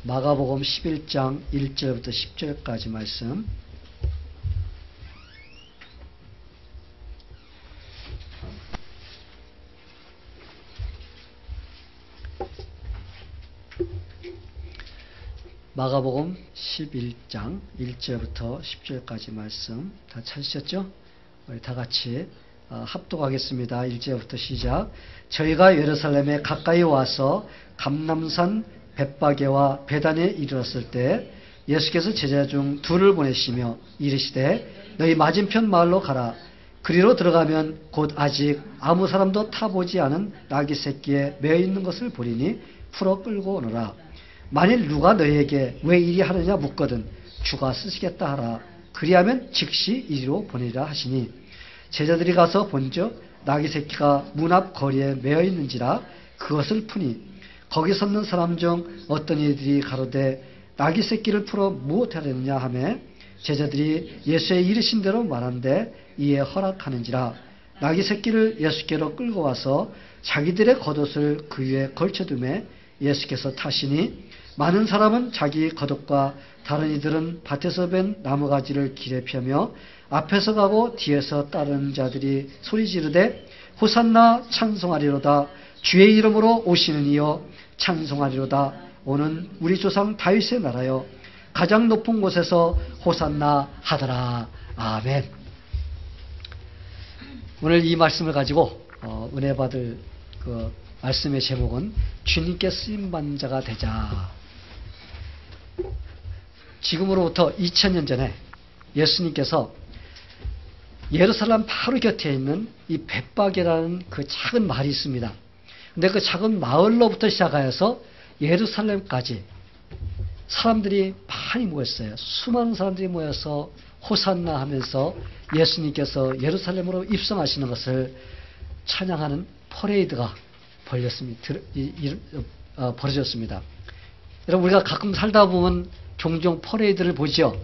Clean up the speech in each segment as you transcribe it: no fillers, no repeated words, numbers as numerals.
마가복음 11장 1절부터 10절까지 말씀. 마가복음 11장 1절부터 10절까지 말씀 다 찾으셨죠? 우리 다 같이 합독하겠습니다. 1절부터 시작. 저희가 예루살렘에 가까이 와서 감람산 벳바게와 베단에 이르렀을 때 예수께서 제자 중 둘을 보내시며 이르시되 너희 맞은편 마을로 가라. 그리로 들어가면 곧 아직 아무 사람도 타보지 않은 나귀 새끼에 매어 있는 것을 보리니 풀어 끌고 오너라. 만일 누가 너희에게 왜 이리 하느냐 묻거든 주가 쓰시겠다 하라. 그리하면 즉시 이리로 보내리라 하시니 제자들이 가서 본즉 나귀 새끼가 문 앞 거리에 매어 있는지라 그것을 푸니 거기 섰는 사람 중 어떤 이들이 가로되 나귀 새끼를 풀어 무엇하려느냐 하매 제자들이 예수의 이르신 대로 말한데 이에 허락하는지라. 나귀 새끼를 예수께로 끌고 와서 자기들의 겉옷을 그 위에 걸쳐두매 예수께서 타시니 많은 사람은 자기 겉옷과 다른 이들은 밭에서 벤 나무가지를 길에 펴며 앞에서 가고 뒤에서 따르는 자들이 소리 지르되 호산나 찬송하리로다. 주의 이름으로 오시는 이여 찬송하리로다. 오는 우리 조상 다윗의 나라여 가장 높은 곳에서 호산나 하더라. 아멘. 오늘 이 말씀을 가지고 은혜 받을 그 말씀의 제목은 주님께 쓰임받는 자가 되자. 지금으로부터 2000년 전에 예수님께서 예루살렘 바로 곁에 있는 이 벳바게라는 그 작은 마을이 있습니다. 근데 그 작은 마을로부터 시작하여서 예루살렘까지 사람들이 많이 모였어요. 수많은 사람들이 모여서 호산나 하면서 예수님께서 예루살렘으로 입성하시는 것을 찬양하는 퍼레이드가 벌어졌습니다. 여러분, 우리가 가끔 살다 보면 종종 퍼레이드를 보죠.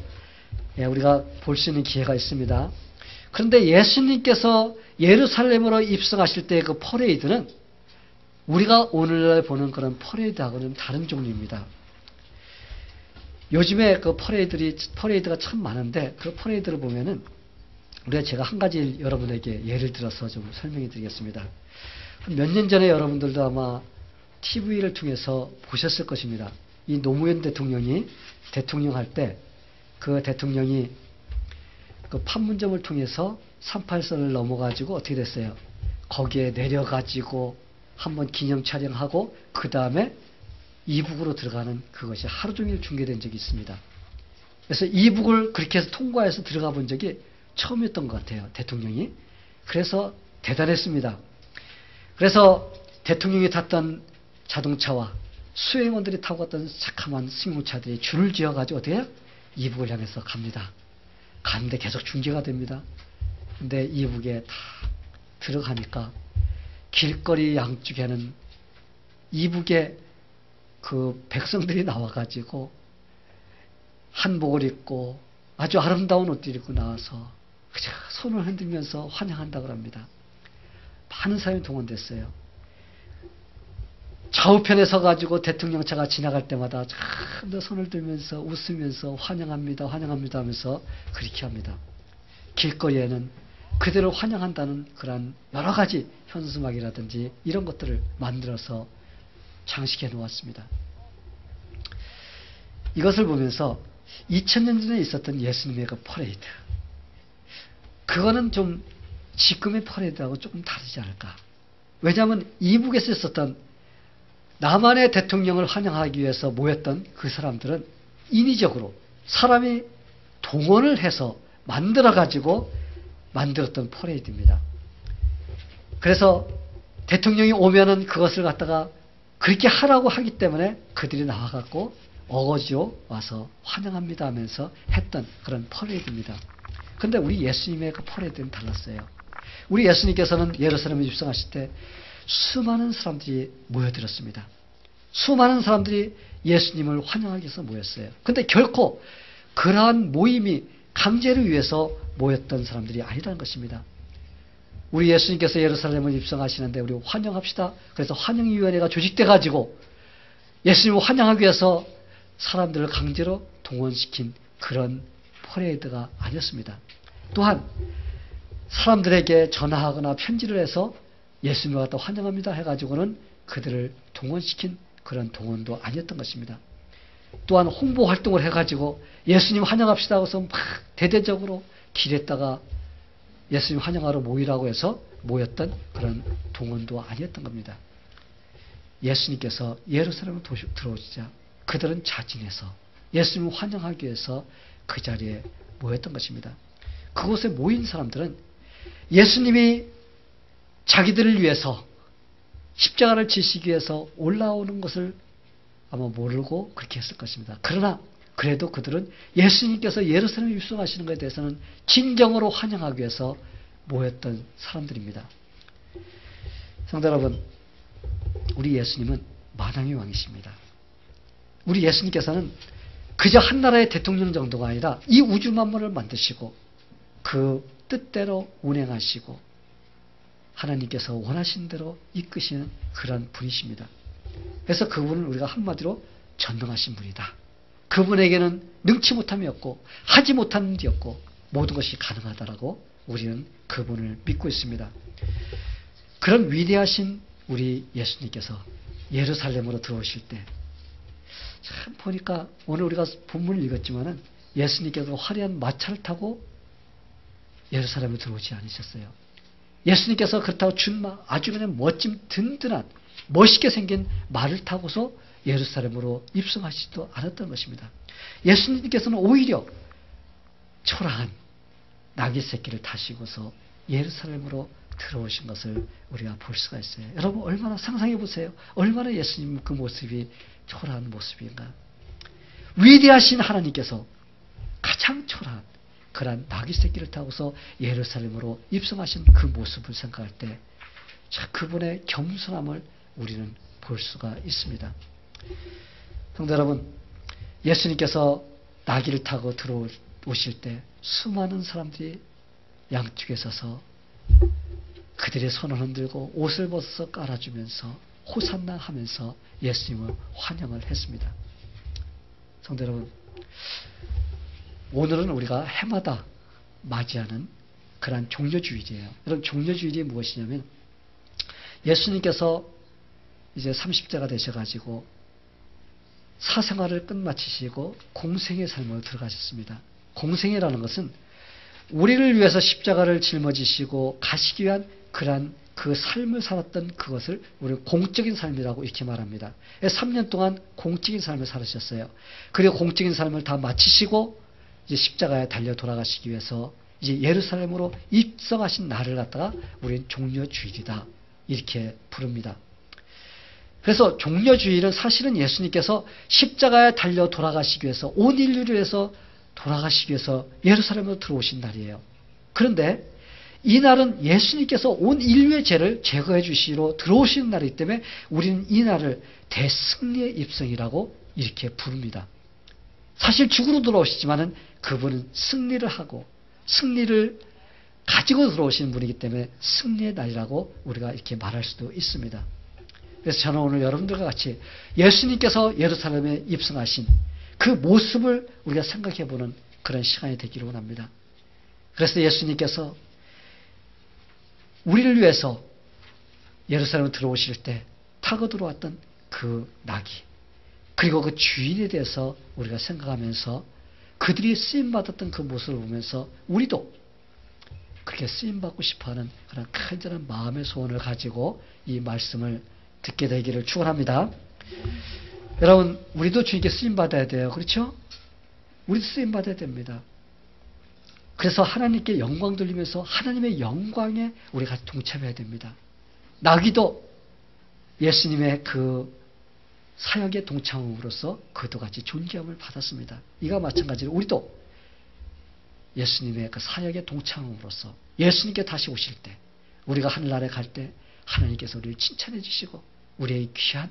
예, 우리가 볼 수 있는 기회가 있습니다. 그런데 예수님께서 예루살렘으로 입성하실 때 그 퍼레이드는 우리가 오늘날 보는 그런 퍼레이드하고는 다른 종류입니다. 요즘에 그 퍼레이드가 참 많은데 그 퍼레이드를 보면은 제가 한 가지 여러분에게 예를 들어서 좀 설명해 드리겠습니다. 몇 년 전에 여러분들도 아마 TV를 통해서 보셨을 것입니다. 이 노무현 대통령이 대통령할 때 그 대통령이 그 판문점을 통해서 38선을 넘어가지고 어떻게 됐어요? 거기에 내려가지고 한번 기념 촬영하고 그 다음에 이북으로 들어가는 그것이 하루 종일 중계된 적이 있습니다. 그래서 이북을 그렇게 해서 통과해서 들어가 본 적이 처음이었던 것 같아요. 대통령이. 그래서 대단했습니다. 그래서 대통령이 탔던 자동차와 수행원들이 타고 갔던 착함한 승용차들이 줄을 지어가지고 어떻게 해요? 이북을 향해서 갑니다. 가는데 계속 중계가 됩니다. 근데 이북에 다 들어가니까 길거리 양쪽에는 이북에 그 백성들이 나와가지고 한복을 입고 아주 아름다운 옷들 입고 나와서 그저 손을 흔들면서 환영한다고 합니다. 많은 사람이 동원됐어요. 좌우편에 서가지고 대통령차가 지나갈 때마다 참 손을 들면서 웃으면서 환영합니다, 환영합니다 하면서 그렇게 합니다. 길거리에는 그들을 환영한다는 그런 여러 가지 현수막이라든지 이런 것들을 만들어서 장식해 놓았습니다. 이것을 보면서 2000년 전에 있었던 예수님의 그 퍼레이드, 그거는 좀 지금의 퍼레이드하고 조금 다르지 않을까. 왜냐하면 이북에서 있었던 남한의 대통령을 환영하기 위해서 모였던 그 사람들은 인위적으로 사람이 동원을 해서 만들어가지고 만들었던 퍼레이드입니다. 그래서 대통령이 오면은 그것을 갖다가 그렇게 하라고 하기 때문에 그들이 나와갖고 어거지로 와서 환영합니다 하면서 했던 그런 퍼레이드입니다. 그런데 우리 예수님의 그 퍼레이드는 달랐어요. 우리 예수님께서는 예루살렘에 입성하실 때 수많은 사람들이 모여들었습니다. 수많은 사람들이 예수님을 환영하기 위해서 모였어요. 그런데 결코 그러한 모임이 강제를 위해서 모였던 사람들이 아니라는 것입니다. 우리 예수님께서 예루살렘을 입성하시는데 우리 환영합시다. 그래서 환영위원회가 조직돼 가지고 예수님을 환영하기 위해서 사람들을 강제로 동원시킨 그런 퍼레이드가 아니었습니다. 또한 사람들에게 전화하거나 편지를 해서 예수님을 갖다 환영합니다 해가지고는 그들을 동원시킨 그런 동원도 아니었던 것입니다. 또한 홍보 활동을 해가지고 예수님 환영합시다 하고서 막 대대적으로 길에다가 예수님 환영하러 모이라고 해서 모였던 그런 동원도 아니었던 겁니다. 예수님께서 예루살렘을 들어오시자 그들은 자진해서 예수님을 환영하기 위해서 그 자리에 모였던 것입니다. 그곳에 모인 사람들은 예수님이 자기들을 위해서 십자가를 지시기 위해서 올라오는 것을 아마 모르고 그렇게 했을 것입니다. 그러나 그래도 그들은 예수님께서 예루살렘에 입성하시는 것에 대해서는 진정으로 환영하기 위해서 모였던 사람들입니다. 성도 여러분, 우리 예수님은 만왕의 왕이십니다. 우리 예수님께서는 그저 한 나라의 대통령 정도가 아니라 이 우주 만물을 만드시고 그 뜻대로 운행하시고 하나님께서 원하신 대로 이끄시는 그런 분이십니다. 그래서 그분은 우리가 한마디로 전능하신 분이다. 그분에게는 능치 못함이 없고 하지 못하는 일이 없고 모든 것이 가능하다라고 우리는 그분을 믿고 있습니다. 그런 위대하신 우리 예수님께서 예루살렘으로 들어오실 때 참 보니까 오늘 우리가 본문을 읽었지만은 예수님께서 화려한 마차를 타고 예루살렘에 들어오지 않으셨어요. 예수님께서 그렇다고 준 아주 그냥 멋진 든든한 멋있게 생긴 말을 타고서 예루살렘으로 입성하시지도 않았던 것입니다. 예수님께서는 오히려 초라한 나귀 새끼를 타시고서 예루살렘으로 들어오신 것을 우리가 볼 수가 있어요. 여러분 얼마나 상상해 보세요. 얼마나 예수님 그 모습이 초라한 모습인가. 위대하신 하나님께서 가장 초라한 그런 나귀 새끼를 타고서 예루살렘으로 입성하신 그 모습을 생각할 때 그분의 겸손함을 우리는 볼 수가 있습니다. 성도 여러분, 예수님께서 나귀를 타고 들어오실 때 수많은 사람들이 양쪽에 서서 그들의 손을 흔들고 옷을 벗어서 깔아주면서 호산나 하면서 예수님을 환영을 했습니다. 성도 여러분, 오늘은 우리가 해마다 맞이하는 그러한 종려주일이에요. 여러분, 종려주일이 무엇이냐면 예수님께서 이제 30대가 되셔가지고 사생활을 끝마치시고 공생의 삶으로 들어가셨습니다. 공생이라는 것은 우리를 위해서 십자가를 짊어지시고 가시기 위한 그러한 그 삶을 살았던 그것을 우리 공적인 삶이라고 이렇게 말합니다. 3년 동안 공적인 삶을 살으셨어요. 그리고 공적인 삶을 다 마치시고 이제 십자가에 달려 돌아가시기 위해서 이제 예루살렘으로 입성하신 날을 갖다가 우리는 종려주일이다 이렇게 부릅니다. 그래서 종려주일은 사실은 예수님께서 십자가에 달려 돌아가시기 위해서 온 인류를 위해서 돌아가시기 위해서 예루살렘으로 들어오신 날이에요. 그런데 이 날은 예수님께서 온 인류의 죄를 제거해 주시러 들어오시는 날이기 때문에 우리는 이 날을 대승리의 입성이라고 이렇게 부릅니다. 사실 죽으러 들어오시지만은 그분은 승리를 하고 승리를 가지고 들어오시는 분이기 때문에 승리의 날이라고 우리가 이렇게 말할 수도 있습니다. 그래서 저는 오늘 여러분들과 같이 예수님께서 예루살렘에 입성하신 그 모습을 우리가 생각해 보는 그런 시간이 되기를 원합니다. 그래서 예수님께서 우리를 위해서 예루살렘에 들어오실 때 타고 들어왔던 그 나귀 그리고 그 주인에 대해서 우리가 생각하면서 그들이 쓰임받았던 그 모습을 보면서 우리도 그렇게 쓰임받고 싶어하는 그런 간절한 마음의 소원을 가지고 이 말씀을 듣게 되기를 축원합니다. 여러분, 우리도 주님께 쓰임받아야 돼요. 그렇죠? 우리도 쓰임받아야 됩니다. 그래서 하나님께 영광 돌리면서 하나님의 영광에 우리가 동참해야 됩니다. 나귀도 예수님의 그 사역에 동참함으로써 그도 같이 존귀함을 받았습니다. 이와 마찬가지로 우리도 예수님의 그 사역에 동참함으로써 예수님께 다시 오실 때 우리가 하늘나라에 갈 때 하나님께서 우리를 칭찬해 주시고 우리의 귀한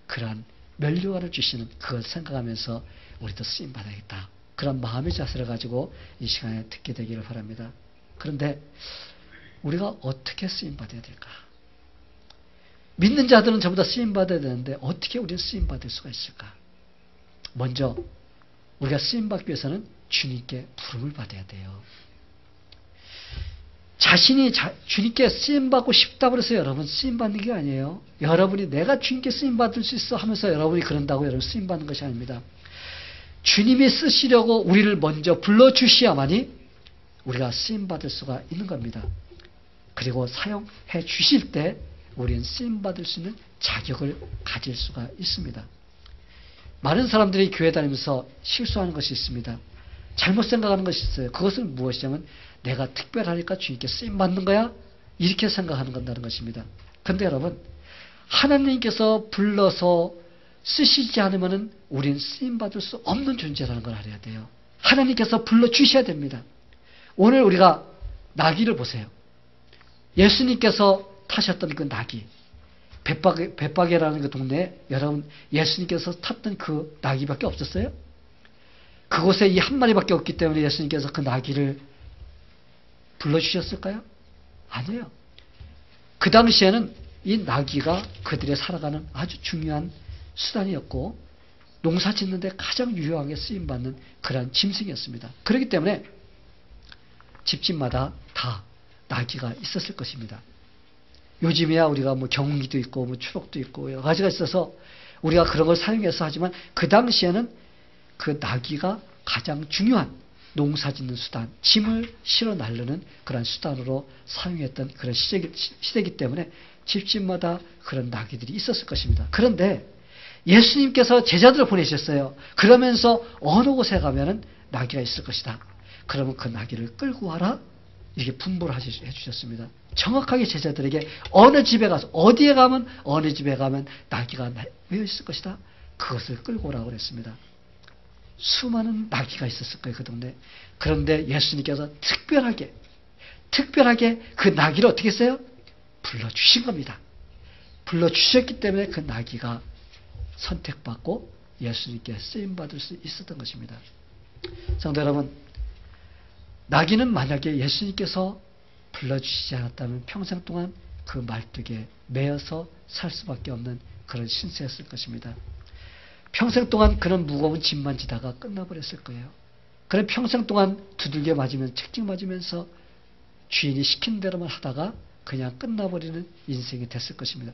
그러한 면류관을 주시는 그걸 생각하면서 우리도 쓰임받아야겠다. 그런 마음의 자세를 가지고 이 시간에 듣게 되기를 바랍니다. 그런데 우리가 어떻게 쓰임받아야 될까? 믿는 자들은 전부 다 쓰임받아야 되는데 어떻게 우리는 쓰임받을 수가 있을까? 먼저 우리가 쓰임받기 위해서는 주님께 부름을 받아야 돼요. 자신이 주님께 쓰임받고 싶다고 해서 여러분 쓰임받는 게 아니에요. 여러분이 내가 주님께 쓰임받을 수 있어 하면서 여러분이 그런다고 여러분 쓰임받는 것이 아닙니다. 주님이 쓰시려고 우리를 먼저 불러주셔야만이 우리가 쓰임받을 수가 있는 겁니다. 그리고 사용해 주실 때 우리는 쓰임받을 수 있는 자격을 가질 수가 있습니다. 많은 사람들이 교회 다니면서 실수하는 것이 있습니다. 잘못 생각하는 것이 있어요. 그것은 무엇이냐면 내가 특별하니까 주님께 쓰임받는 거야? 이렇게 생각하는 건다는 것입니다. 그런데 여러분, 하나님께서 불러서 쓰시지 않으면 우리는 쓰임받을 수 없는 존재라는 걸 알아야 돼요. 하나님께서 불러주셔야 됩니다. 오늘 우리가 나귀를 보세요. 예수님께서 타셨던 그 나귀, 벳바게라는 그 동네에 여러분 예수님께서 탔던 그 나귀밖에 없었어요? 그곳에 이 한 마리밖에 없기 때문에 예수님께서 그 나귀를 불러주셨을까요? 아니에요. 그 당시에는 이 나귀가 그들의 살아가는 아주 중요한 수단이었고 농사 짓는데 가장 유효하게 쓰임받는 그러한 짐승이었습니다. 그렇기 때문에 집집마다 다 나귀가 있었을 것입니다. 요즘에야 우리가 뭐 경운기도 있고 뭐 추록도 있고 여러 가지가 있어서 우리가 그런 걸 사용해서 하지만 그 당시에는 그 나귀가 가장 중요한 농사 짓는 수단, 짐을 실어 나르는 그런 수단으로 사용했던 그런 시대이기 때문에 집집마다 그런 나귀들이 있었을 것입니다. 그런데 예수님께서 제자들을 보내셨어요. 그러면서 어느 곳에 가면은 나귀가 있을 것이다. 그러면 그 나귀를 끌고 와라. 이렇게 분부를 해주셨습니다. 정확하게 제자들에게 어느 집에 가서 어디에 가면 어느 집에 가면 나귀가 왜 있을 것이다. 그것을 끌고 오라고 그랬습니다. 수많은 나귀가 있었을 거예요. 그 동네. 그런데 예수님께서 특별하게 그 나귀를 어떻게 했어요? 불러주신 겁니다. 불러주셨기 때문에 그 나귀가 선택받고 예수님께 쓰임받을 수 있었던 것입니다. 성도 여러분, 나귀는 만약에 예수님께서 불러주시지 않았다면 평생 동안 그 말뚝에 매여서 살 수밖에 없는 그런 신세였을 것입니다. 평생 동안 그런 무거운 짐만 지다가 끝나버렸을 거예요. 그래 평생 동안 두들겨 맞으면 책찍 맞으면서 주인이 시킨 대로만 하다가 그냥 끝나버리는 인생이 됐을 것입니다.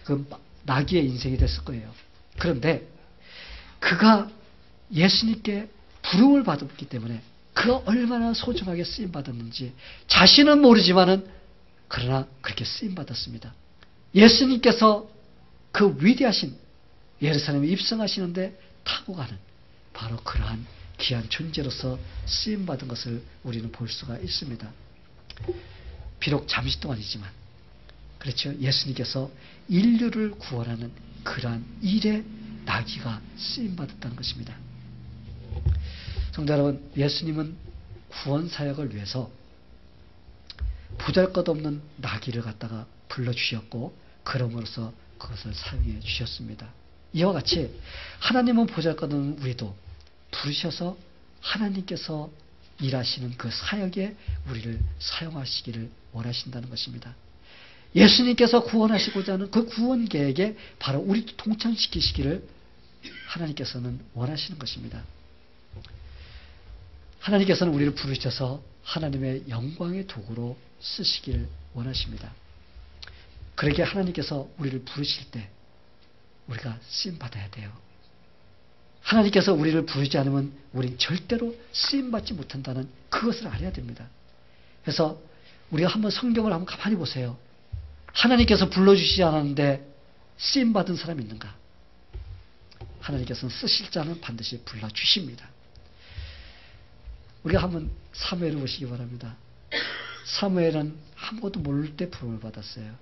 그 나귀의 인생이 됐을 거예요. 그런데 그가 예수님께 부름을 받았기 때문에 그가 얼마나 소중하게 쓰임받았는지 자신은 모르지만은 그러나 그렇게 쓰임받았습니다. 예수님께서 그 위대하신 예루살렘에 입성하시는데 타고 가는 바로 그러한 귀한 존재로서 쓰임받은 것을 우리는 볼 수가 있습니다. 비록 잠시 동안이지만 그렇죠. 예수님께서 인류를 구원하는 그러한 일에 나귀가 쓰임받았다는 것입니다. 성도 여러분, 예수님은 구원 사역을 위해서 보잘것없는 나귀를 갖다가 불러주셨고 그럼으로써 그것을 사용해 주셨습니다. 이와 같이 하나님은 보잘것없는 우리도 부르셔서 하나님께서 일하시는 그 사역에 우리를 사용하시기를 원하신다는 것입니다. 예수님께서 구원하시고자 하는 그 구원 계획에 바로 우리도 동참시키시기를 하나님께서는 원하시는 것입니다. 하나님께서는 우리를 부르셔서 하나님의 영광의 도구로 쓰시기를 원하십니다. 그러기에 하나님께서 우리를 부르실 때 우리가 쓰임받아야 돼요. 하나님께서 우리를 부르지 않으면 우린 절대로 쓰임받지 못한다는 그것을 알아야 됩니다. 그래서 우리가 한번 성경을 한번 가만히 보세요. 하나님께서 불러주시지 않았는데 쓰임받은 사람이 있는가? 하나님께서는 쓰실 자는 반드시 불러주십니다. 우리가 한번 사무엘을 보시기 바랍니다. 사무엘은 아무것도 모를 때 부름을 받았어요.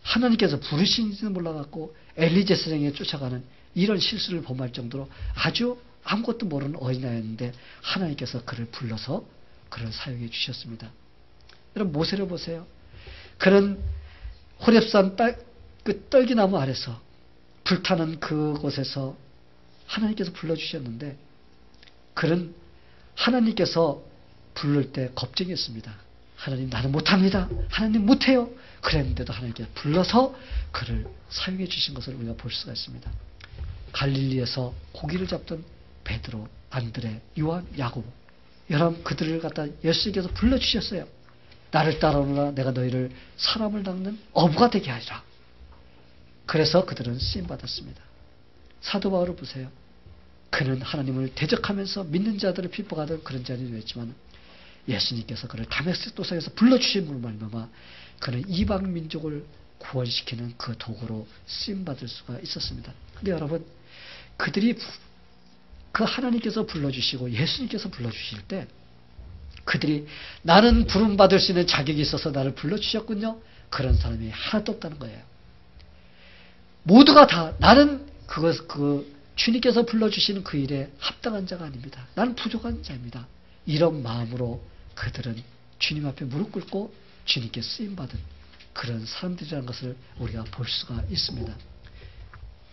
하나님께서 부르신지는 몰라갖고 엘리제 선생에게 쫓아가는 이런 실수를 범할 정도로 아주 아무것도 모르는 어린아이였는데 하나님께서 그를 불러서 그를 사용해 주셨습니다. 여러분 모세를 보세요. 그는 호렙산 그 떨기나무 아래서 불타는 그곳에서 하나님께서 불러주셨는데 그는 하나님께서 부를 때 겁쟁이였습니다. 하나님 나는 못합니다. 하나님 못해요. 그랬는데도 하나님께서 불러서 그를 사용해 주신 것을 우리가 볼 수가 있습니다. 갈릴리에서 고기를 잡던 베드로, 안드레, 요한, 야고보, 여러분 그들을 갖다 예수님께서 불러주셨어요. 나를 따라오너라 내가 너희를 사람을 낚는 어부가 되게 하리라. 그래서 그들은 쓰임받았습니다. 사도 바울을 보세요. 그는 하나님을 대적하면서 믿는 자들을 핍박하던 그런 자리였지만 예수님께서 그를 다메섹 도상에서 불러주신 분을 말미암아 그는 이방 민족을 구원시키는 그 도구로 쓰임받을 수가 있었습니다. 근데 여러분 그들이 그 하나님께서 불러주시고 예수님께서 불러주실 때 그들이 나는 부름받을 수 있는 자격이 있어서 나를 불러주셨군요. 그런 사람이 하나도 없다는 거예요. 모두가 다 나는 주님께서 불러주시는 그 일에 합당한 자가 아닙니다. 나는 부족한 자입니다. 이런 마음으로 그들은 주님 앞에 무릎 꿇고 주님께 쓰임받은 그런 사람들이라는 것을 우리가 볼 수가 있습니다.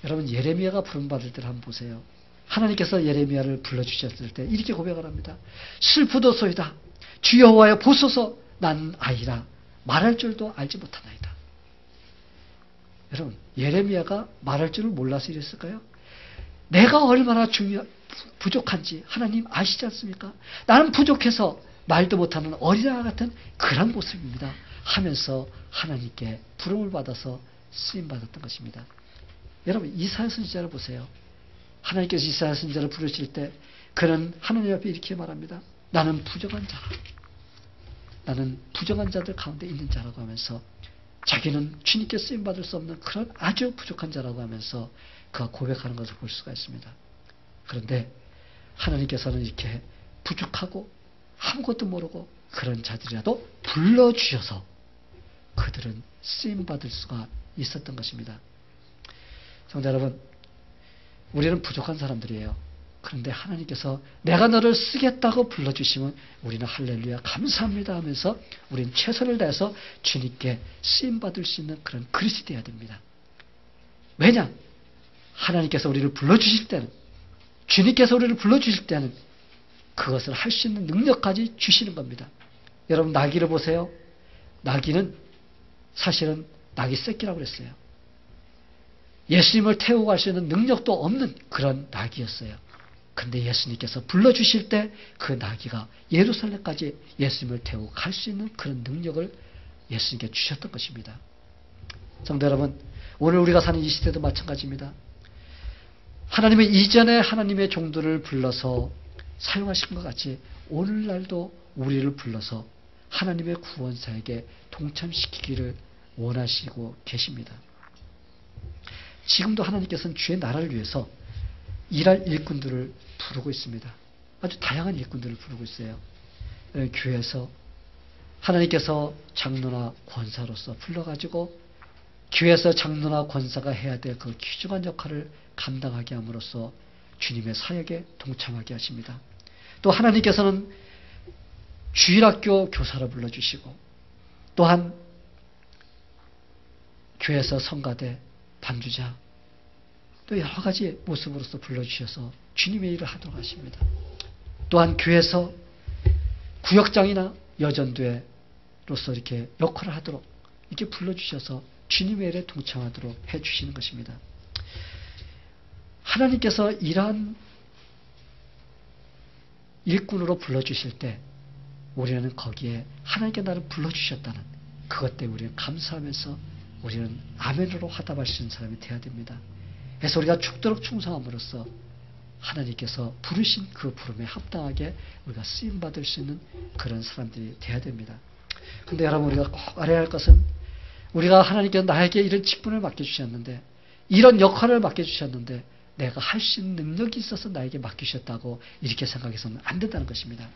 여러분 예레미야가 부름받을 때를 한번 보세요. 하나님께서 예레미야를 불러주셨을 때 이렇게 고백을 합니다. 슬프도소이다. 주 여호와여 보소서 난 아이라 말할 줄도 알지 못하나이다. 여러분 예레미야가 말할 줄을 몰라서 이랬을까요? 내가 얼마나 부족한지 하나님 아시지 않습니까? 나는 부족해서 말도 못하는 어린아이 같은 그런 모습입니다. 하면서 하나님께 부름을 받아서 쓰임받았던 것입니다. 여러분 이사야 선지자를 보세요. 하나님께서 이사야 선지자를 부르실 때 그는 하나님 앞에 이렇게 말합니다. 나는 부정한 자라. 나는 부정한 자들 가운데 있는 자라고 하면서 자기는 주님께 쓰임받을 수 없는 그런 아주 부족한 자라고 하면서 그가 고백하는 것을 볼 수가 있습니다. 그런데 하나님께서는 이렇게 부족하고 아무것도 모르고 그런 자들이라도 불러주셔서 그들은 쓰임받을 수가 있었던 것입니다. 성도 여러분, 우리는 부족한 사람들이에요. 그런데 하나님께서 내가 너를 쓰겠다고 불러주시면 우리는 할렐루야 감사합니다 하면서 우리는 최선을 다해서 주님께 쓰임받을 수 있는 그런 그릇이 되어야 됩니다. 왜냐? 하나님께서 우리를 불러주실 때는 주님께서 우리를 불러주실 때는 그것을 할 수 있는 능력까지 주시는 겁니다. 여러분 나귀를 보세요. 나귀는 사실은 나귀 새끼라고 그랬어요. 예수님을 태우고 갈 수 있는 능력도 없는 그런 나귀였어요. 그런데 예수님께서 불러주실 때 그 나귀가 예루살렘까지 예수님을 태우고 갈 수 있는 그런 능력을 예수님께 주셨던 것입니다. 성도 여러분, 오늘 우리가 사는 이 시대도 마찬가지입니다. 하나님은 이전에 하나님의 종들을 불러서 사용하신 것 같이 오늘날도 우리를 불러서 하나님의 구원사에게 동참시키기를 원하시고 계십니다. 지금도 하나님께서는 주의 나라를 위해서 일할 일꾼들을 부르고 있습니다. 아주 다양한 일꾼들을 부르고 있어요. 교회에서 하나님께서 장로나 권사로서 불러가지고 교회에서 장로나 권사가 해야 될 그 귀중한 역할을 감당하게 함으로써 주님의 사역에 동참하게 하십니다. 또 하나님께서는 주일학교 교사를 불러주시고 또한 교회에서 성가대, 반주자 또 여러 가지 모습으로서 불러주셔서 주님의 일을 하도록 하십니다. 또한 교회에서 구역장이나 여전도로서 이렇게 역할을 하도록 이렇게 불러주셔서 주님의 일에 동참하도록 해주시는 것입니다. 하나님께서 이러한 일꾼으로 불러주실 때 우리는 거기에 하나님께 나를 불러주셨다는 그것 때문에 우리는 감사하면서 우리는 아멘으로 화답할 수 있는 사람이 되어야 됩니다. 그래서 우리가 죽도록 충성함으로써 하나님께서 부르신 그 부름에 합당하게 우리가 쓰임받을 수 있는 그런 사람들이 되어야 됩니다. 그런데 여러분 우리가 꼭 알아야 할 것은 우리가 하나님께서 나에게 이런 직분을 맡겨주셨는데 이런 역할을 맡겨주셨는데 내가 할 수 있는 능력이 있어서 나에게 맡기셨다고 이렇게 생각해서는 안 된다는 것입니다.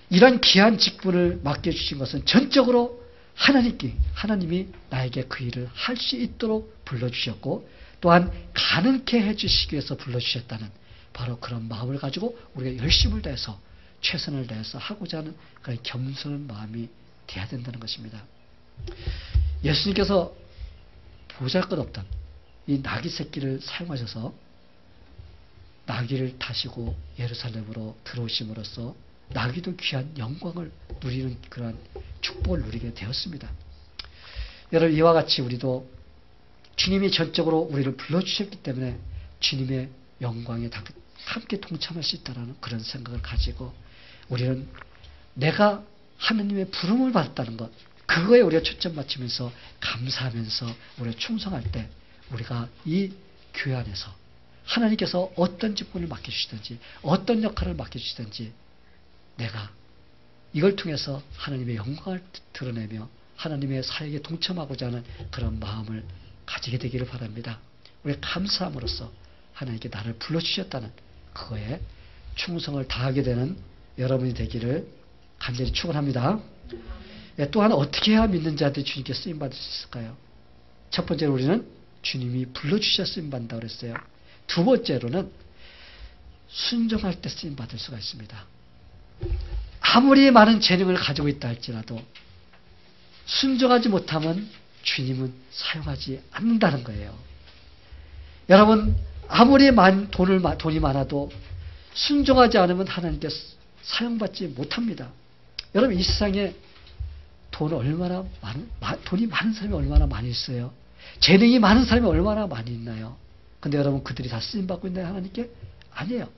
이런 귀한 직분을 맡겨주신 것은 전적으로 하나님이 나에게 그 일을 할 수 있도록 불러주셨고 또한 가능케 해주시기 위해서 불러주셨다는 바로 그런 마음을 가지고 우리가 열심을 다해서 최선을 다해서 하고자 하는 그런 겸손한 마음이 돼야 된다는 것입니다. 예수님께서 보잘것없던 이 나귀 새끼를 사용하셔서 나귀를 타시고 예루살렘으로 들어오심으로써 나귀도 귀한 영광을 누리는 그러한 축복을 누리게 되었습니다. 여러분 이와 같이 우리도 주님이 전적으로 우리를 불러주셨기 때문에 주님의 영광에 함께 동참할 수 있다는 그런 생각을 가지고 우리는 내가 하느님의 부름을 받았다는 것, 그거에 우리가 초점 맞추면서 감사하면서 우리가 충성할 때 우리가 이 교회 안에서 하나님께서 어떤 직분을 맡겨주시든지 어떤 역할을 맡겨주시든지 내가 이걸 통해서 하나님의 영광을 드러내며 하나님의 사역에 동참하고자 하는 그런 마음을 가지게 되기를 바랍니다. 우리 감사함으로써 하나님께 나를 불러주셨다는 그거에 충성을 다하게 되는 여러분이 되기를 간절히 축원합니다. 또한 어떻게 해야 믿는 자들이 주님께 쓰임받을 수 있을까요? 첫 번째로 우리는 주님이 불러주셔야 쓰임받는다고 그랬어요. 두 번째로는 순종할 때 쓰임받을 수가 있습니다. 아무리 많은 재능을 가지고 있다 할지라도 순종하지 못하면 주님은 사용하지 않는다는 거예요. 여러분 아무리 돈이 많아도 순종하지 않으면 하나님께 사용받지 못합니다. 여러분 이 세상에 돈이 많은 사람이 얼마나 많이 있어요. 재능이 많은 사람이 얼마나 많이 있나요? 근데 여러분 그들이 다 쓰임받고 있나요? 하나님께? 아니에요.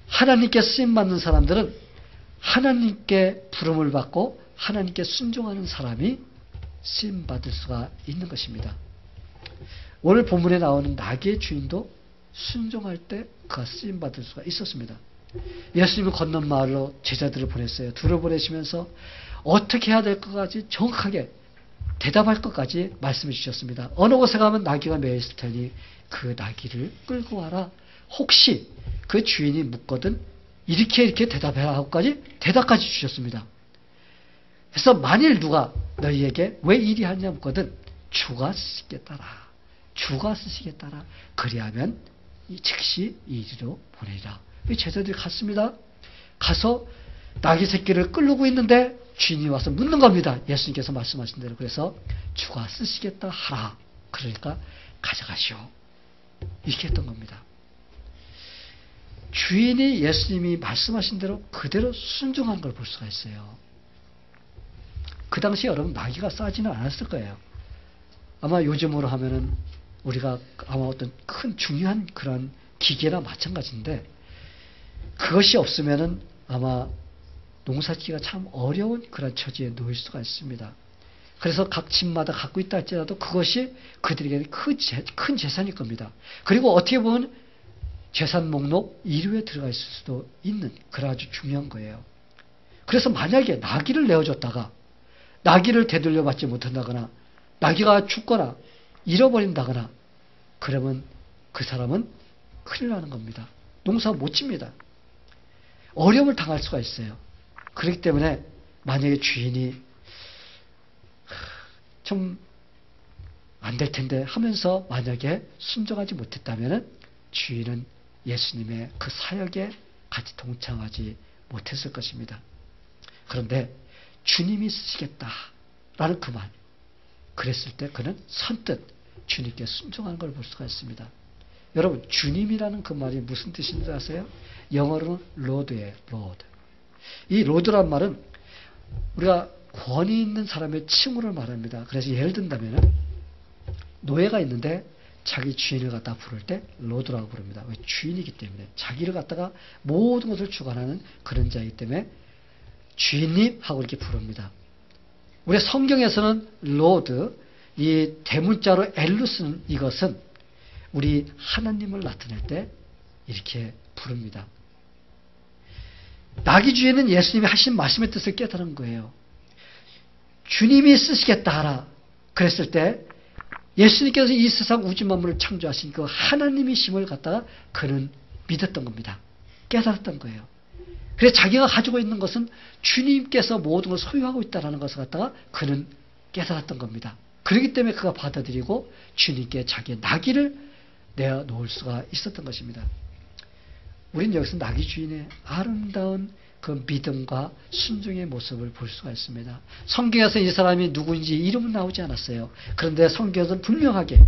하나님께 쓰임받는 사람들은 하나님께 부름을 받고 하나님께 순종하는 사람이 쓰임받을 수가 있는 것입니다. 오늘 본문에 나오는 나귀의 주인도 순종할 때 그가 쓰임받을 수가 있었습니다. 예수님은 건넌 마을로 제자들을 보냈어요. 둘을 보내시면서 어떻게 해야 될 것까지 정확하게 대답할 것까지 말씀해 주셨습니다. 어느 곳에 가면 나귀가 매여 있을 테니 그 나귀를 끌고 와라. 혹시 그 주인이 묻거든 이렇게 대답해라 하고까지 대답까지 주셨습니다. 그래서 만일 누가 너희에게 왜 이리 하냐 묻거든 주가 쓰시겠다라. 주가 쓰시겠다라. 그리하면 즉시 이리로 보내리라. 제자들이 갔습니다. 가서 나귀 새끼를 끌고 있는데 주인이 와서 묻는 겁니다. 예수님께서 말씀하신 대로. 그래서 주가 쓰시겠다 하라. 그러니까 가져가시오. 이렇게 했던 겁니다. 주인이 예수님이 말씀하신 대로 그대로 순종한 걸 볼 수가 있어요. 그 당시에 여러분 나귀가 싸지는 않았을 거예요. 아마 요즘으로 하면은 우리가 아마 어떤 큰 중요한 그런 기계나 마찬가지인데 그것이 없으면은 아마 농사짓기가 참 어려운 그런 처지에 놓일 수가 있습니다. 그래서 각 집마다 갖고 있다 할지라도 그것이 그들에게 큰 재산일 겁니다. 그리고 어떻게 보면 재산 목록 1위에 들어가 있을 수도 있는 그런 아주 중요한 거예요. 그래서 만약에 나귀를 내어줬다가 나귀를 되돌려 받지 못한다거나 나귀가 죽거나 잃어버린다거나 그러면 그 사람은 큰일 나는 겁니다. 농사 못 집니다. 어려움을 당할 수가 있어요. 그렇기 때문에 만약에 주인이 좀 안 될 텐데 하면서 만약에 순종하지 못했다면 주인은 예수님의 그 사역에 같이 동참하지 못했을 것입니다. 그런데 주님이 쓰시겠다라는 그 말, 그랬을 때 그는 선뜻 주님께 순종한 걸 볼 수가 있습니다. 여러분 주님이라는 그 말이 무슨 뜻인지 아세요? 영어로는 로드예요. 로드. 이 로드란 말은 우리가 권위 있는 사람의 칭호를 말합니다. 그래서 예를 든다면 노예가 있는데 자기 주인을 갖다 부를 때 로드라고 부릅니다. 왜? 주인이기 때문에 자기를 갖다가 모든 것을 주관하는 그런 자이기 때문에 주인님 하고 이렇게 부릅니다. 우리 성경에서는 로드, 이 대문자로 엘로 쓰는 이것은 우리 하나님을 나타낼 때 이렇게 부릅니다. 나귀 주인은 예수님이 하신 말씀의 뜻을 깨달은 거예요. 주님이 쓰시겠다 하라. 그랬을 때 예수님께서 이 세상 우주 만물을 창조하신 그 하나님이심을 갖다가 그는 믿었던 겁니다. 깨달았던 거예요. 그래서 자기가 가지고 있는 것은 주님께서 모든 걸 소유하고 있다는 것을 갖다가 그는 깨달았던 겁니다. 그렇기 때문에 그가 받아들이고 주님께 자기의 나귀를 내어놓을 수가 있었던 것입니다. 우리는 여기서 나귀 주인의 아름다운 그 믿음과 순종의 모습을 볼 수가 있습니다. 성경에서 이 사람이 누구인지 이름은 나오지 않았어요. 그런데 성경에서는 분명하게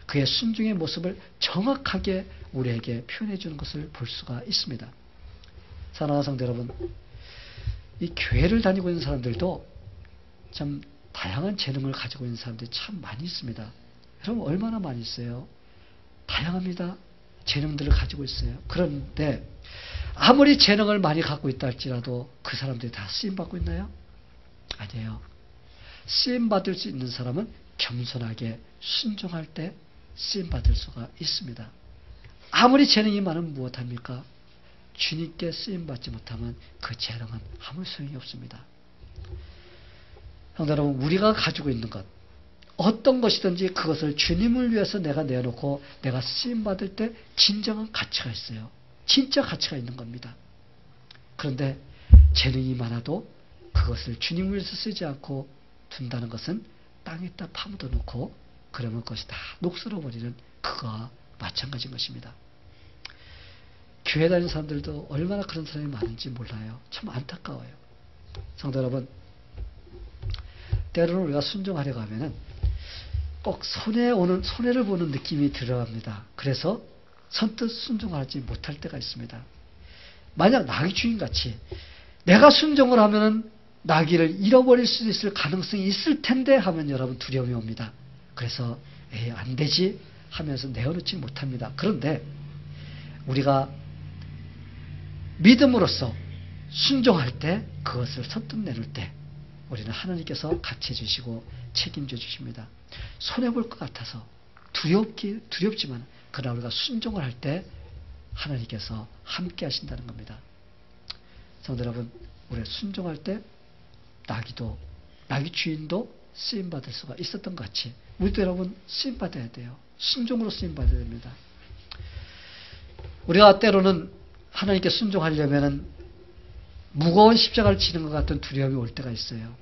그의 순종의 모습을 정확하게 우리에게 표현해 주는 것을 볼 수가 있습니다. 사랑하는 성도 여러분, 이 교회를 다니고 있는 사람들도 참 다양한 재능을 가지고 있는 사람들이 참 많이 있습니다. 여러분 얼마나 많이 있어요? 다양합니다. 재능들을 가지고 있어요. 그런데 아무리 재능을 많이 갖고 있다 할지라도 그 사람들이 다 쓰임받고 있나요? 아니에요. 쓰임받을 수 있는 사람은 겸손하게 순종할 때 쓰임받을 수가 있습니다. 아무리 재능이 많으면 무엇합니까? 주님께 쓰임받지 못하면 그 재능은 아무 소용이 없습니다. 성도 여러분, 우리가 가지고 있는 것, 어떤 것이든지 그것을 주님을 위해서 내가 내놓고 내가 쓰임받을 때 진정한 가치가 있어요. 진짜 가치가 있는 겁니다. 그런데 재능이 많아도 그것을 주님을 위해서 쓰지 않고 둔다는 것은 땅에다 파묻어 놓고 그러면 그것이 다 녹슬어버리는 그거와 마찬가지인 것입니다. 교회 다니는 사람들도 얼마나 그런 사람이 많은지 몰라요. 참 안타까워요. 성도 여러분, 때로는 우리가 순종하려고 하면은 꼭 손해를 보는 느낌이 들어갑니다. 그래서 선뜻 순종하지 못할 때가 있습니다. 만약 나귀 주인같이 내가 순종을 하면은 나귀를 잃어버릴 수 있을 가능성이 있을 텐데 하면 여러분 두려움이 옵니다. 그래서 안 되지 하면서 내어놓지 못합니다. 그런데 우리가 믿음으로써 순종할 때 그것을 선뜻 내놓을 때 우리는 하나님께서 같이 해주시고 책임져 주십니다. 손해볼 것 같아서 두렵지만 그러나 우리가 순종을 할 때 하나님께서 함께 하신다는 겁니다. 성도 여러분, 우리가 순종할 때 나귀 주인도 쓰임받을 수가 있었던 것 같이 우리도 여러분 쓰임받아야 돼요. 순종으로 쓰임받아야 됩니다. 우리가 때로는 하나님께 순종하려면 무거운 십자가를 지는 것 같은 두려움이 올 때가 있어요.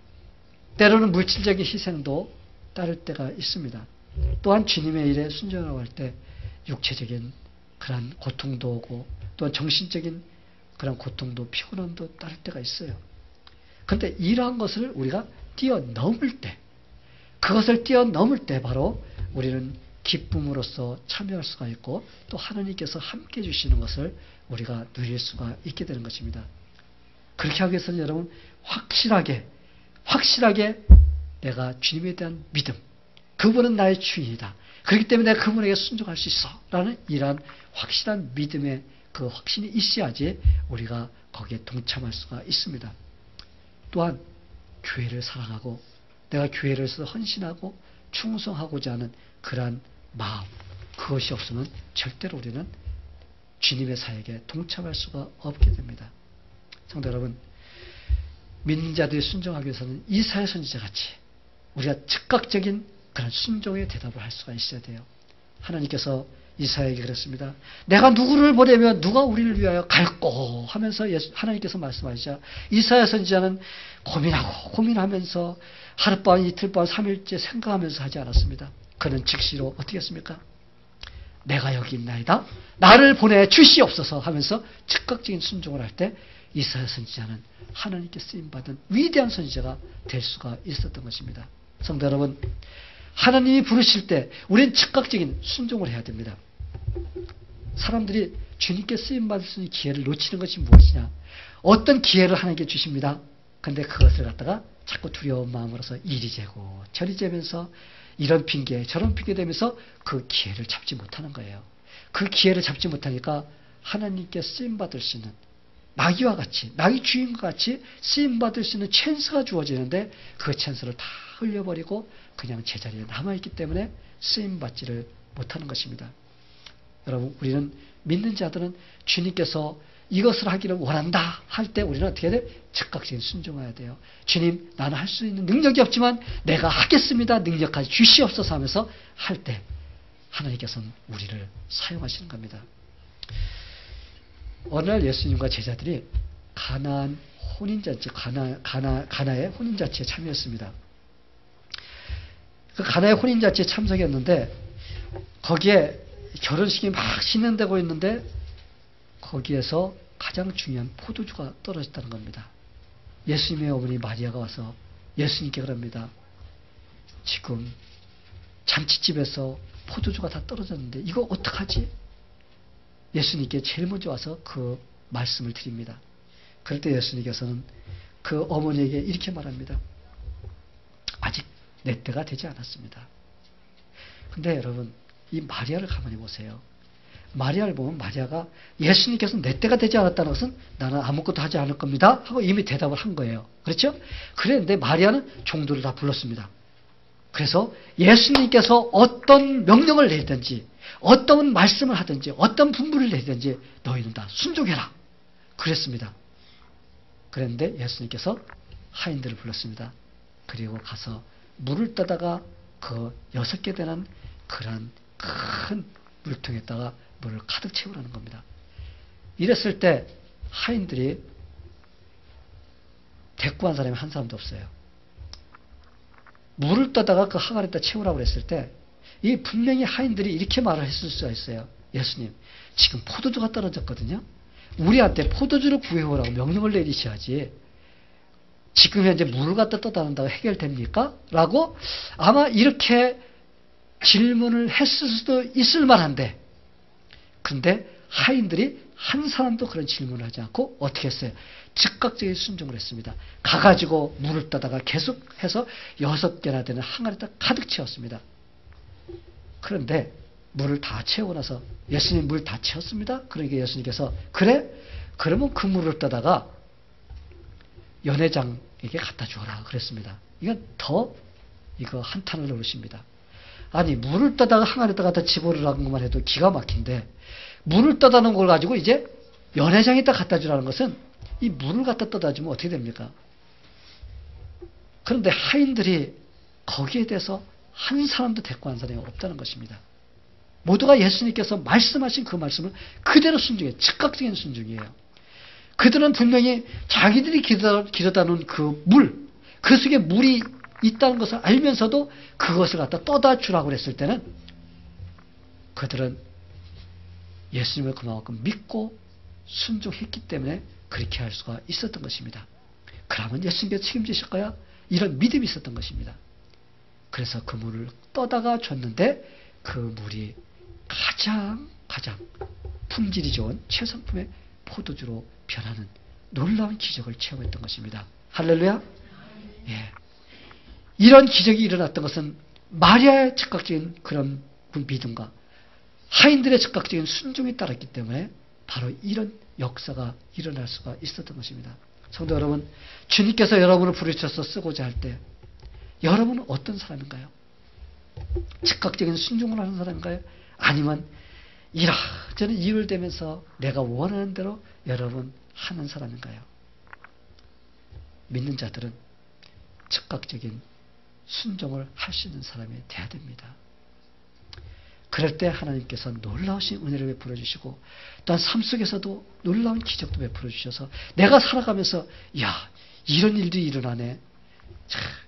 때로는 물질적인 희생도 따를 때가 있습니다. 또한 주님의 일에 순종하고 할 때 육체적인 그런 고통도 오고 또한 정신적인 그런 고통도 피곤함도 따를 때가 있어요. 그런데 이러한 것을 우리가 뛰어넘을 때 그것을 뛰어넘을 때 바로 우리는 기쁨으로써 참여할 수가 있고 또 하나님께서 함께 해주시는 것을 우리가 누릴 수가 있게 되는 것입니다. 그렇게 하기 위해서는 여러분 확실하게 내가 주님에 대한 믿음, 그분은 나의 주인이다. 그렇기 때문에 내가 그분에게 순종할 수 있어 라는 이러한 확실한 믿음의 그 확신이 있어야지 우리가 거기에 동참할 수가 있습니다. 또한 교회를 사랑하고 내가 교회를 위해서 헌신하고 충성하고자 하는 그러한 마음, 그것이 없으면 절대로 우리는 주님의 사역에 동참할 수가 없게 됩니다. 성도 여러분, 믿는 자들이 순종하기 위해서는 이사야 선지자 같이 우리가 즉각적인 그런 순종의 대답을 할 수가 있어야 돼요. 하나님께서 이사야에게 그랬습니다. 내가 누구를 보내면 누가 우리를 위하여 갈꼬 하면서 하나님께서 말씀하시자 이사야 선지자는 고민하면서 하룻밤 이틀밤 3일째 생각하면서 하지 않았습니다. 그는 즉시로 어떻게 했습니까? 내가 여기 있나이다. 나를 보내 주시옵소서 하면서 즉각적인 순종을 할 때 이사야 선지자는 하나님께 쓰임받은 위대한 선지자가 될 수가 있었던 것입니다. 성도 여러분, 하나님이 부르실 때 우리는 즉각적인 순종을 해야 됩니다. 사람들이 주님께 쓰임받을 수 있는 기회를 놓치는 것이 무엇이냐? 어떤 기회를 하나님께 주십니다. 그런데 그것을 갖다가 자꾸 두려운 마음으로서 이리 재고 저리 재면서 이런 핑계 저런 핑계 되면서 그 기회를 잡지 못하는 거예요. 그 기회를 잡지 못하니까 하나님께 쓰임받을 수 있는 나귀와 같이 나귀 주인과 같이 쓰임받을 수 있는 찬스가 주어지는데 그 찬스를 다 흘려버리고 그냥 제자리에 남아있기 때문에 쓰임받지를 못하는 것입니다. 여러분, 우리는 믿는 자들은 주님께서 이것을 하기를 원한다 할 때 우리는 어떻게 해야 돼? 즉각적인 순종해야 돼요. 주님, 나는 할 수 있는 능력이 없지만 내가 하겠습니다. 능력까지 주시옵소서 하면서 할 때 하나님께서는 우리를 사용하시는 겁니다. 어느 날 예수님과 제자들이 가나의 혼인잔치에 참여했습니다. 그 가나의 혼인잔치에 참석했는데 거기에 결혼식이 막 진행되고 있는데 거기에서 가장 중요한 포도주가 떨어졌다는 겁니다. 예수님의 어머니 마리아가 와서 예수님께 그럽니다. 지금 잔치집에서 포도주가 다 떨어졌는데 이거 어떡하지? 예수님께 제일 먼저 와서 그 말씀을 드립니다. 그럴 때 예수님께서는 그 어머니에게 이렇게 말합니다. 아직 내 때가 되지 않았습니다. 근데 여러분, 이 마리아를 가만히 보세요. 마리아를 보면 마리아가 예수님께서 내 때가 되지 않았다는 것은 나는 아무것도 하지 않을 겁니다 하고 이미 대답을 한 거예요. 그렇죠? 그랬는데 마리아는 종들을 다 불렀습니다. 그래서 예수님께서 어떤 명령을 내리든지 어떤 말씀을 하든지 어떤 분부를 내리든지 너희는 다 순종해라 그랬습니다. 그랬는데 예수님께서 하인들을 불렀습니다. 그리고 가서 물을 떠다가 그 6개 되는 그런 큰 물통에다가 물을 가득 채우라는 겁니다. 이랬을 때 하인들이 대꾸한 사람이 한 사람도 없어요. 물을 떠다가 그 항아리에다 채우라고 그랬을 때 이 분명히 하인들이 이렇게 말을 했을 수가 있어요. 예수님, 지금 포도주가 떨어졌거든요. 우리한테 포도주를 구해오라고 명령을 내리셔야지 지금 현재 물을 갖다 떠다 놓는다고 해결됩니까? 라고 아마 이렇게 질문을 했을 수도 있을 만한데, 근데 하인들이 한 사람도 그런 질문을 하지 않고 어떻게 했어요? 즉각적인 순종을 했습니다. 가가지고 물을 떠다가 계속해서 6개나 되는 항아리에다 가득 채웠습니다. 그런데 물을 다 채우고 나서 예수님 물 다 채웠습니다. 그러니까 예수님께서 그래? 그러면 그 물을 떠다가 연회장에게 갖다 주어라 그랬습니다. 이건 더 이거 한탄을 넣으십니다. 아니 물을 떠다가 항아리에다 갖다 집어넣으라는 것만 해도 기가 막힌데 물을 떠다 놓은 걸 가지고 이제 연회장에다 갖다 주라는 것은 이 물을 갖다 떠다 주면 어떻게 됩니까? 그런데 하인들이 거기에 대해서 한 사람도 대꾸한 사람이 없다는 것입니다. 모두가 예수님께서 말씀하신 그 말씀을 그대로 순종해요. 즉각적인 순종이에요. 그들은 분명히 자기들이 기르다 놓은 그 물, 그 속에 물이 있다는 것을 알면서도 그것을 갖다 떠다 주라고 그랬을 때는 그들은 예수님을 그만큼 믿고 순종했기 때문에 그렇게 할 수가 있었던 것입니다. 그러면 예수님께서 책임지실까요? 이런 믿음이 있었던 것입니다. 그래서 그 물을 떠다가 줬는데 그 물이 가장 품질이 좋은 최상품의 포도주로 변하는 놀라운 기적을 체험했던 것입니다. 할렐루야. 예. 이런 기적이 일어났던 것은 마리아의 즉각적인 그런 믿음과 하인들의 즉각적인 순종이 따랐기 때문에 바로 이런 역사가 일어날 수가 있었던 것입니다. 성도 여러분, 주님께서 여러분을 부르셔서 쓰고자 할 때 여러분은 어떤 사람인가요? 즉각적인 순종을 하는 사람인가요? 아니면 이런저런 이유를 대면서 내가 원하는 대로 여러분 하는 사람인가요? 믿는 자들은 즉각적인 순종을 할 수 있는 사람이 돼야 됩니다. 그럴 때 하나님께서 놀라우신 은혜를 베풀어 주시고 또한 삶 속에서도 놀라운 기적도 베풀어 주셔서 내가 살아가면서 야 이런 일도 일어나네.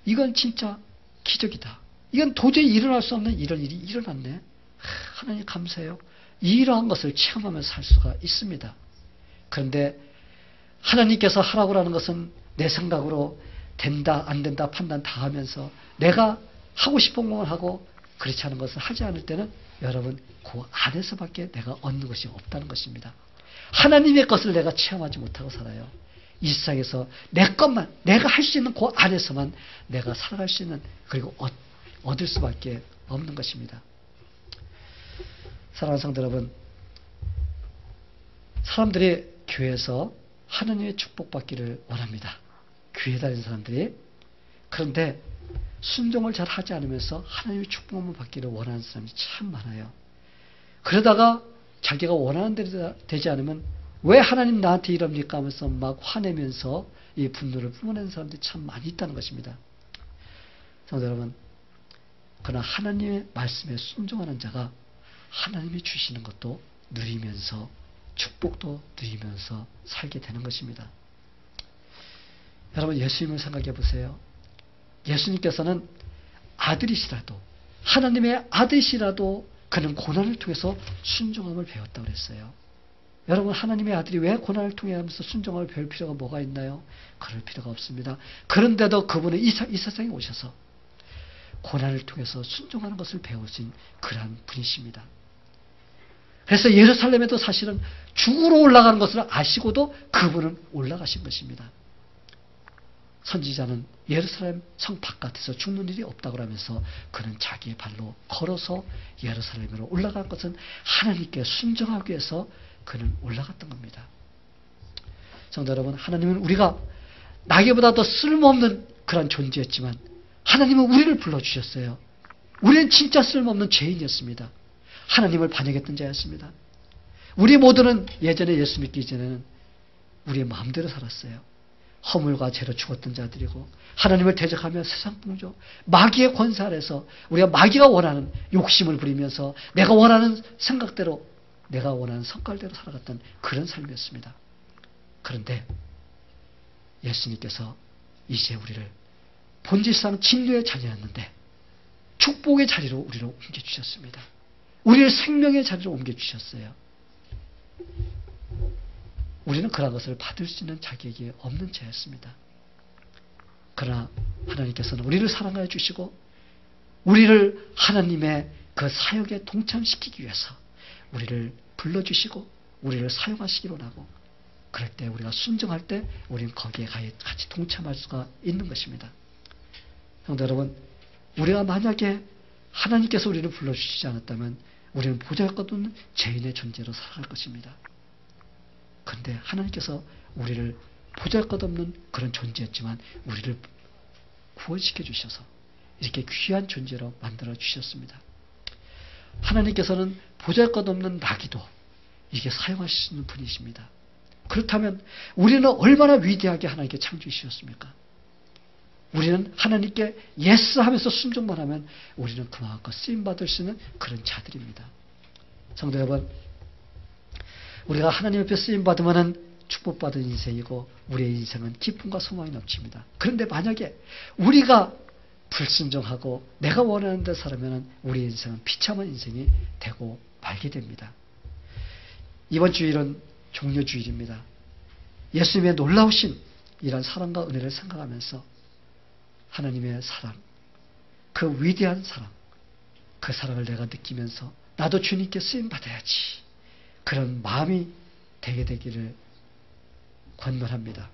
이건 진짜 기적이다. 이건 도저히 일어날 수 없는 이런 일이 일어났네. 하나님 감사해요. 이러한 것을 체험하면서 살 수가 있습니다. 그런데 하나님께서 하라고 하는 것은 내 생각으로 된다 안 된다 판단 다 하면서 내가 하고 싶은 것만 하고 그렇지 않은 것을 하지 않을 때는 여러분 그 안에서밖에 내가 얻는 것이 없다는 것입니다. 하나님의 것을 내가 체험하지 못하고 살아요. 이 세상에서 내 것만 내가 할 수 있는 그 안에서만 내가 살아갈 수 있는 그리고 얻을 수밖에 없는 것입니다. 사랑하는 성도 여러분, 사람들이 교회에서 하나님의 축복받기를 원합니다. 교회 다니는 사람들이. 그런데 순종을 잘 하지 않으면서 하나님의 축복만 받기를 원하는 사람이 참 많아요. 그러다가 자기가 원하는 대로 되지 않으면 왜 하나님 나한테 이럽니까 하면서 막 화내면서 이 분노를 뿜어내는 사람들이 참 많이 있다는 것입니다. 성도 여러분, 그러나 하나님의 말씀에 순종하는 자가 하나님이 주시는 것도 누리면서 축복도 누리면서 살게 되는 것입니다. 여러분 예수님을 생각해 보세요. 예수님께서는 아들이시라도 하나님의 아들이시라도 그는 고난을 통해서 순종함을 배웠다고 그랬어요. 여러분 하나님의 아들이 왜 고난을 통해 하면서 순종함을 배울 필요가 뭐가 있나요? 그럴 필요가 없습니다. 그런데도 그분은 이 세상에 오셔서 고난을 통해서 순종하는 것을 배우신 그러한 분이십니다. 그래서 예루살렘에도 사실은 죽으러 올라가는 것을 아시고도 그분은 올라가신 것입니다. 선지자는 예루살렘 성 바깥에서 죽는 일이 없다고 하면서 그는 자기의 발로 걸어서 예루살렘으로 올라간 것은 하나님께 순종하기 위해서 그는 올라갔던 겁니다. 성도 여러분, 하나님은 우리가 나에게보다 더 쓸모없는 그런 존재였지만 하나님은 우리를 불러주셨어요. 우리는 진짜 쓸모없는 죄인이었습니다. 하나님을 반역했던 자였습니다. 우리 모두는 예전에 예수 믿기 이전에는 우리의 마음대로 살았어요. 허물과 죄로 죽었던 자들이고 하나님을 대적하며 세상 풍조, 마귀의 권세 아래서 우리가 마귀가 원하는 욕심을 부리면서 내가 원하는 생각대로, 내가 원하는 성깔대로 살아갔던 그런 삶이었습니다. 그런데 예수님께서 이제 우리를 본질상 진노의 자녀였는데 축복의 자리로 우리를 옮겨주셨습니다. 우리를 생명의 자리로 옮겨주셨어요. 우리는 그런 것을 받을 수 있는 자격이 없는 자였습니다. 그러나 하나님께서는 우리를 사랑하여 주시고 우리를 하나님의 그 사역에 동참시키기 위해서 우리를 불러주시고 우리를 사용하시기로 하고, 그럴 때 우리가 순종할 때 우리는 거기에 같이 동참할 수가 있는 것입니다. 성도 여러분, 우리가 만약에 하나님께서 우리를 불러주시지 않았다면 우리는 보잘것없는 죄인의 존재로 살아갈 것입니다. 그런데 하나님께서 우리를 보잘것없는 그런 존재였지만 우리를 구원시켜 주셔서 이렇게 귀한 존재로 만들어 주셨습니다. 하나님께서는 보잘것없는 나귀도 이게 사용하실 수 있는 분이십니다. 그렇다면 우리는 얼마나 위대하게 하나님께 창조해 주셨습니까? 우리는 하나님께 예스 하면서 순종만 하면 우리는 그만큼 쓰임받을 수 있는 그런 자들입니다. 성도 여러분, 우리가 하나님 앞에 쓰임받으면 축복받은 인생이고 우리의 인생은 기쁨과 소망이 넘칩니다. 그런데 만약에 우리가 불순종하고 내가 원하는 대로 살면 우리의 인생은 비참한 인생이 되고 말게 됩니다. 이번 주일은 종려주일입니다. 예수님의 놀라우신 이런 사랑과 은혜를 생각하면서 하나님의 사랑, 그 위대한 사랑, 그 사랑을 내가 느끼면서 나도 주님께 쓰임받아야지, 그런 마음이 되게 되기를 권면합니다.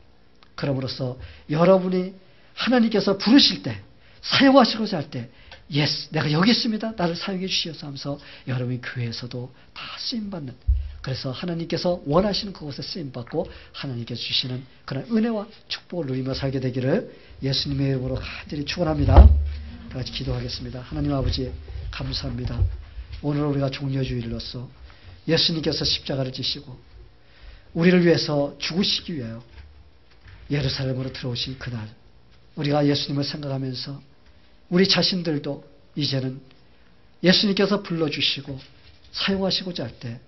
그럼으로써 여러분이 하나님께서 부르실 때, 사용하시고자 할 때, 예스, 내가 여기 있습니다, 나를 사용해 주시옵소서 하면서 여러분이 교회에서도 다 쓰임받는, 그래서 하나님께서 원하시는 그곳에 쓰임받고 하나님께서 주시는 그런 은혜와 축복을 누리며 살게 되기를 예수님의 이름으로 간절히 축원합니다. 다 같이 기도하겠습니다. 하나님 아버지, 감사합니다. 오늘 우리가 종려주일로서 예수님께서 십자가를 지시고 우리를 위해서 죽으시기 위하여 예루살렘으로 들어오신 그날, 우리가 예수님을 생각하면서 우리 자신들도 이제는 예수님께서 불러주시고 사용하시고자 할 때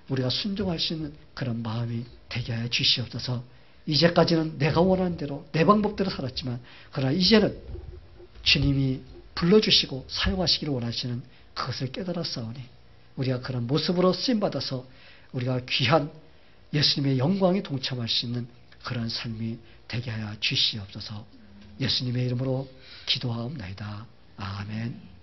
우리가 순종할 수 있는 그런 마음이 되게 하여 주시옵소서. 이제까지는 내가 원하는 대로 내 방법대로 살았지만 그러나 이제는 주님이 불러주시고 사용하시기를 원하시는 그것을 깨달았사오니 우리가 그런 모습으로 쓰임받아서 우리가 귀한 예수님의 영광에 동참할 수 있는 그런 삶이 되게 하여 주시옵소서. 예수님의 이름으로 기도하옵나이다. 아멘.